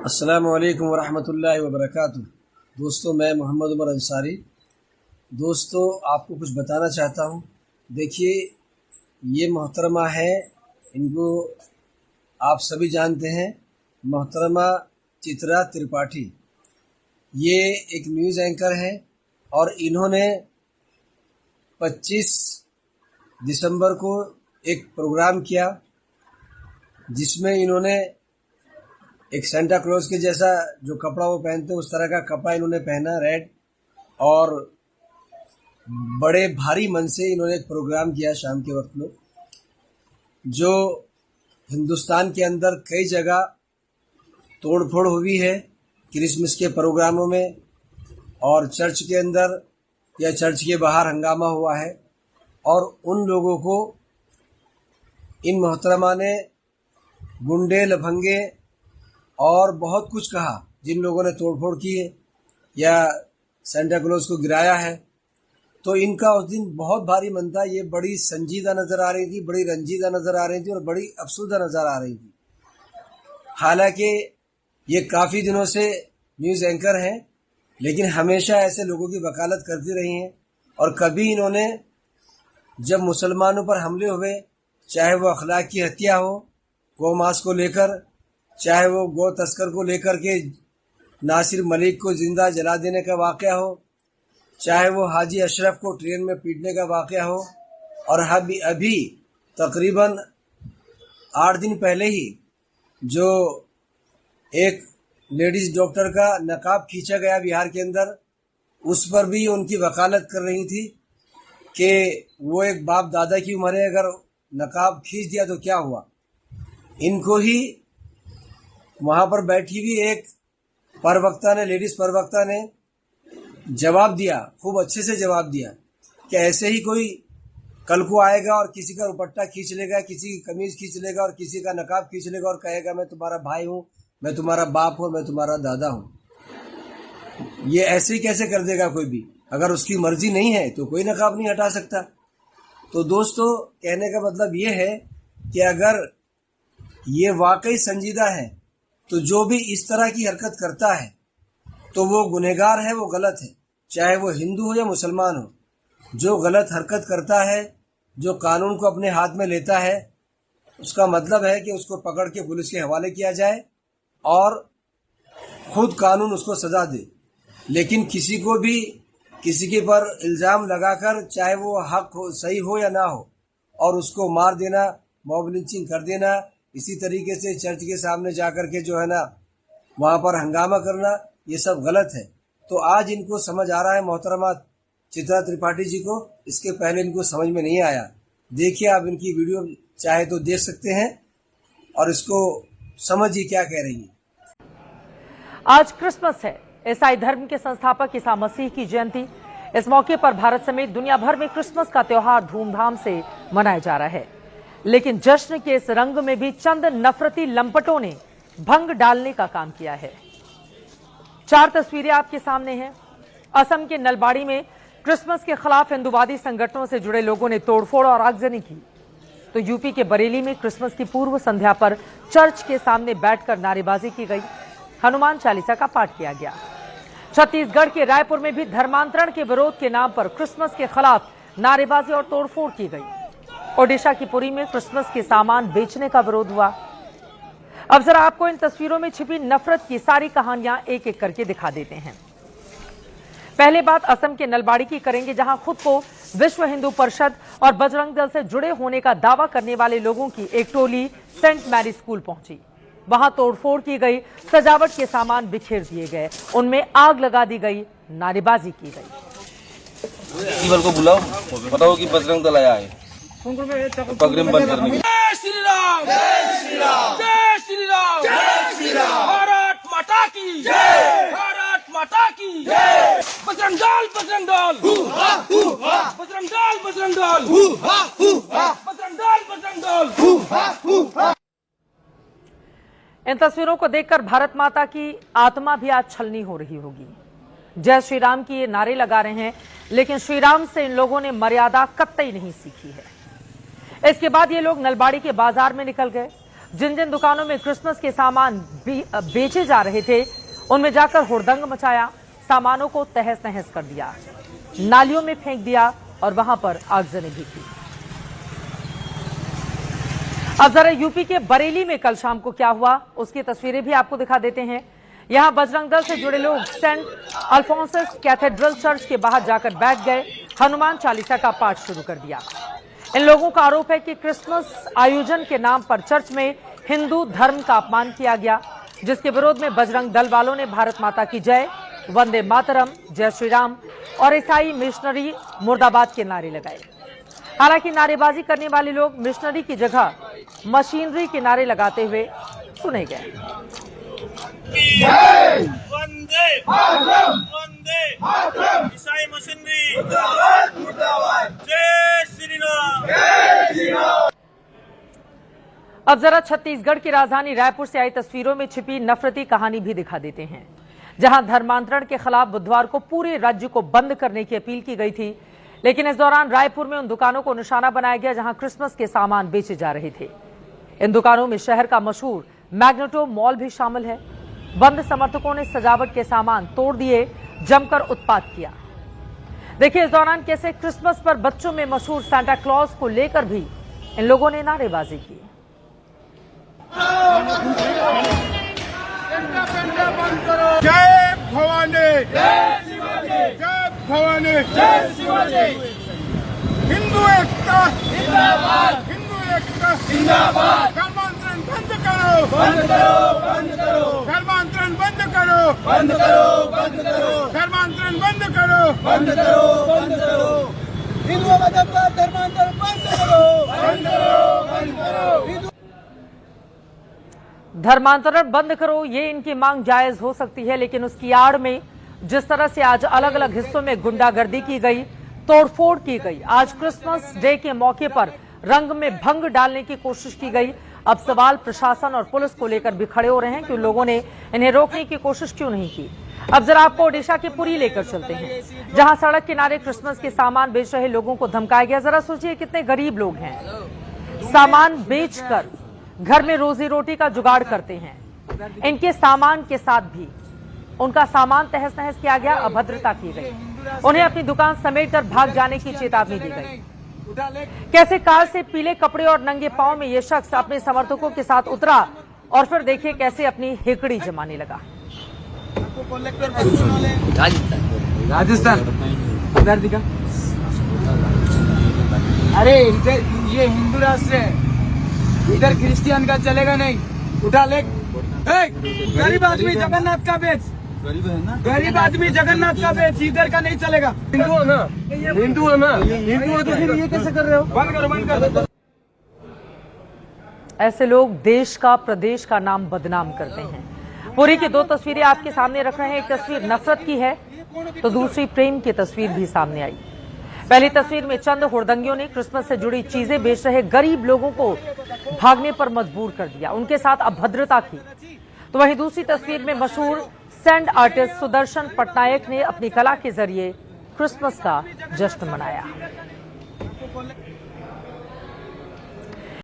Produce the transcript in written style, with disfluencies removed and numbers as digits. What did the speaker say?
अस्सलामु अलैकुम वरहमतुल्लाहि वबरकातुह। दोस्तों, मैं मोहम्मद उमर अंसारी। दोस्तों, आपको कुछ बताना चाहता हूँ। देखिए, ये मोहतरमा है, इनको आप सभी जानते हैं, मोहतरमा चित्रा त्रिपाठी। ये एक न्यूज़ एंकर है और इन्होंने 25 दिसंबर को एक प्रोग्राम किया जिसमें इन्होंने एक सेंटा क्लॉज के जैसा जो कपड़ा वो पहनते हैं उस तरह का कपड़ा इन्होंने पहना, रेड, और बड़े भारी मन से इन्होंने एक प्रोग्राम किया शाम के वक्त में, जो हिंदुस्तान के अंदर कई जगह तोड़फोड़ हुई है क्रिसमस के प्रोग्रामों में, और चर्च के अंदर या चर्च के बाहर हंगामा हुआ है। और उन लोगों को इन मोहतरमा ने गुंडे, लफंगे और बहुत कुछ कहा, जिन लोगों ने तोड़फोड़ की है या सेंटा क्लॉज को गिराया है। तो इनका उस दिन बहुत भारी मन था। ये बड़ी संजीदा नज़र आ रही थी, बड़ी रंजीदा नज़र आ रही थी और बड़ी अफसुदा नज़र आ रही थी। हालांकि ये काफ़ी दिनों से न्यूज़ एंकर हैं, लेकिन हमेशा ऐसे लोगों की वकालत करती रही हैं। और कभी इन्होंने जब मुसलमानों पर हमले हुए, चाहे वो अखलाक की हत्या हो गौ मांस को लेकर, चाहे वो गौ तस्कर को लेकर के नासिर मलिक को जिंदा जला देने का वाक़या हो, चाहे वो हाजी अशरफ को ट्रेन में पीटने का वाक़या हो, और अभी तकरीबन 8 दिन पहले ही जो एक लेडीज़ डॉक्टर का नकाब खींचा गया बिहार के अंदर, उस पर भी उनकी वकालत कर रही थी कि वो एक बाप दादा की उम्र है, अगर नकाब खींच दिया तो क्या हुआ। इनको ही वहाँ पर बैठी हुई एक प्रवक्ता ने, लेडीज़ प्रवक्ता ने जवाब दिया, खूब अच्छे से जवाब दिया कि ऐसे ही कोई कल को आएगा और किसी का दुपट्टा खींच लेगा, किसी की कमीज़ खींच लेगा और किसी का नकाब खींच लेगा और कहेगा मैं तुम्हारा भाई हूँ, मैं तुम्हारा बाप हूँ, मैं तुम्हारा दादा हूँ। ये ऐसे ही कैसे कर देगा कोई भी? अगर उसकी मर्जी नहीं है तो कोई नकाब नहीं हटा सकता। तो दोस्तों, कहने का मतलब ये है कि अगर ये वाकई संजीदा है तो जो भी इस तरह की हरकत करता है तो वो गुनहगार है, वो गलत है, चाहे वो हिंदू हो या मुसलमान हो। जो गलत हरकत करता है, जो कानून को अपने हाथ में लेता है, उसका मतलब है कि उसको पकड़ के पुलिस के हवाले किया जाए और खुद कानून उसको सज़ा दे। लेकिन किसी को भी किसी के पर इल्ज़ाम लगाकर, चाहे वो हक हो, सही हो या ना हो, और उसको मार देना, मॉब लिंचिंग कर देना, इसी तरीके से चर्च के सामने जाकर के जो है ना वहाँ पर हंगामा करना, ये सब गलत है। तो आज इनको समझ आ रहा है, मोहतरमा चित्रा त्रिपाठी जी को। इसके पहले इनको समझ में नहीं आया। देखिए, आप इनकी वीडियो चाहे तो देख सकते हैं और इसको समझिए क्या कह रही है। आज क्रिसमस है, ईसाई धर्म के संस्थापक ईसा मसीह की जयंती। इस मौके पर भारत समेत दुनिया भर में क्रिसमस का त्योहार धूमधाम से मनाया जा रहा है। लेकिन जश्न के इस रंग में भी चंद नफरती लंपटों ने भंग डालने का काम किया है। 4 तस्वीरें आपके सामने हैं। असम के नलबाड़ी में क्रिसमस के खिलाफ हिंदूवादी संगठनों से जुड़े लोगों ने तोड़फोड़ और आगजनी की। तो यूपी के बरेली में क्रिसमस की पूर्व संध्या पर चर्च के सामने बैठकर नारेबाजी की गई, हनुमान चालीसा का पाठ किया गया। छत्तीसगढ़ के रायपुर में भी धर्मांतरण के विरोध के नाम पर क्रिसमस के खिलाफ नारेबाजी और तोड़फोड़ की गई। ओडिशा की पुरी में क्रिसमस के सामान बेचने का विरोध हुआ। अब जरा आपको इन तस्वीरों में छिपी नफरत की सारी कहानियां एक एक करके दिखा देते हैं। पहले बात असम के नलबाड़ी की करेंगे, जहां खुद को विश्व हिंदू परिषद और बजरंग दल से जुड़े होने का दावा करने वाले लोगों की एक टोली सेंट मैरी स्कूल पहुंची। वहां तोड़फोड़ की गई, सजावट के सामान बिखेर दिए गए, उनमें आग लगा दी गई, नारेबाजी की गई। को बुलाओ, बताओ कि बजरंग दल आया है, पगड़ी बंद करने। जय श्री राम, जय श्री राम, जय श्री राम, जय श्री राम। भारत माता की जय, भारत माता की जय। बजरंग दल, बजरंग दल, बजरंग दल, बजरंग दल, बजरंग दल, बजरंग दल। इन तस्वीरों को देखकर भारत माता की आत्मा भी आज छलनी हो रही होगी। जय श्री राम की ये नारे लगा रहे हैं, लेकिन श्री राम से इन लोगों ने मर्यादा कतई नहीं सीखी है। इसके बाद ये लोग नलबाड़ी के बाजार में निकल गए। जिन जिन दुकानों में क्रिसमस के सामान बेचे जा रहे थे उनमें जाकर हुड़दंग मचाया, सामानों को तहस नहस कर दिया, नालियों में फेंक दिया और वहां पर आगजनी भी की। अब जरा यूपी के बरेली में कल शाम को क्या हुआ उसकी तस्वीरें भी आपको दिखा देते हैं। यहां बजरंग दल से जुड़े लोग सेंट अल्फोंसस कैथेड्रल चर्च के बाहर जाकर बैठ गए, हनुमान चालीसा का पाठ शुरू कर दिया। इन लोगों का आरोप है कि क्रिसमस आयोजन के नाम पर चर्च में हिंदू धर्म का अपमान किया गया, जिसके विरोध में बजरंग दल वालों ने भारत माता की जय, वंदे मातरम, जय श्री राम और ईसाई मिशनरी मुर्दाबाद के नारे लगाए। हालांकि नारेबाजी करने वाले लोग मिशनरी की जगह मशीनरी के नारे लगाते हुए सुने गए। वंदे वंदे ईसाई मशीनरी जय श्री राम। अब जरा छत्तीसगढ़ की राजधानी रायपुर से आई तस्वीरों में छिपी नफरती कहानी भी दिखा देते हैं, जहां धर्मांतरण के खिलाफ बुधवार को पूरे राज्य को बंद करने की अपील की गई थी, लेकिन इस दौरान रायपुर में उन दुकानों को निशाना बनाया गया जहां क्रिसमस के सामान बेचे जा रहे थे। इन दुकानों में शहर का मशहूर मैग्नेटो मॉल भी शामिल है। बंद समर्थकों ने सजावट के सामान तोड़ दिए, जमकर उत्पात किया। देखिए इस दौरान कैसे क्रिसमस पर बच्चों में मशहूर सांता क्लॉज को लेकर भी इन लोगों ने नारेबाजी की। जय भवानी, जय भवानी, जय शिवाजी। हिंदू एकता जिंदाबाद, हिंदू एकता जिंदाबाद। धर्मांतरण बंद करो, बंद करो, बंद करो। धर्मांतरण बंद करो, बंद करो, बंद करो। धर्मांतरण बंद करो, बंद करो, बंद करो। हिंदू मत का धर्मांतरण बंद करो, बंद करो, बंद करो। धर्मांतरण बंद करो, ये इनकी मांग जायज हो सकती है, लेकिन उसकी आड़ में जिस तरह से आज अलग अलग हिस्सों में गुंडागर्दी की गई, तोड़फोड़ की गई, आज क्रिसमस डे के मौके पर रंग में भंग डालने की कोशिश की गई। अब सवाल प्रशासन और पुलिस को लेकर भी खड़े हो रहे हैं कि उन लोगों ने इन्हें रोकने की कोशिश क्यों नहीं की। अब जरा आपको ओडिशा के पुरी लेकर चलते हैं, जहां सड़क किनारे क्रिसमस के सामान बेच रहे लोगों को धमकाया गया। जरा सोचिए कितने गरीब लोग हैं, सामान बेचकर घर में रोजी रोटी का जुगाड़ करते हैं। इनके सामान के साथ भी उनका सामान तहस नहस किया गया, अभद्रता की गई, उन्हें अपनी दुकान समेटकर भाग जाने की चेतावनी दी गई। कैसे कार से पीले कपड़े और नंगे पांव में यह शख्स अपने समर्थकों के साथ उतरा और फिर देखिए कैसे अपनी हेकड़ी जमाने लगा। राजस्थान अरे ये हिंदू राष्ट्र है, इधर क्रिश्चियन का चलेगा नहीं। उठा ले, गरीब आदमी जगन्नाथ का बेच, गरीब आदमी जगन्नाथ का बेच, इधर का नहीं चलेगा। हिंदू है ना, हिंदू है ना, हिंदू है तो फिर ये कैसे कर रहे हो? बंद करो, बंद करो। ऐसे लोग देश का, प्रदेश का नाम बदनाम करते हैं। पुरी की दो तस्वीरें आपके सामने रख रहे हैं, एक तस्वीर नफरत की है तो दूसरी प्रेम की तस्वीर भी सामने आई। पहली तस्वीर में चंद हुड़दंगियों ने क्रिसमस से जुड़ी चीजें बेच रहे गरीब लोगों को भागने पर मजबूर कर दिया, उनके साथ अभद्रता की। तो वहीं दूसरी तस्वीर में मशहूर सैंड आर्टिस्ट सुदर्शन पटनायक ने अपनी कला के जरिए क्रिसमस का जश्न मनाया।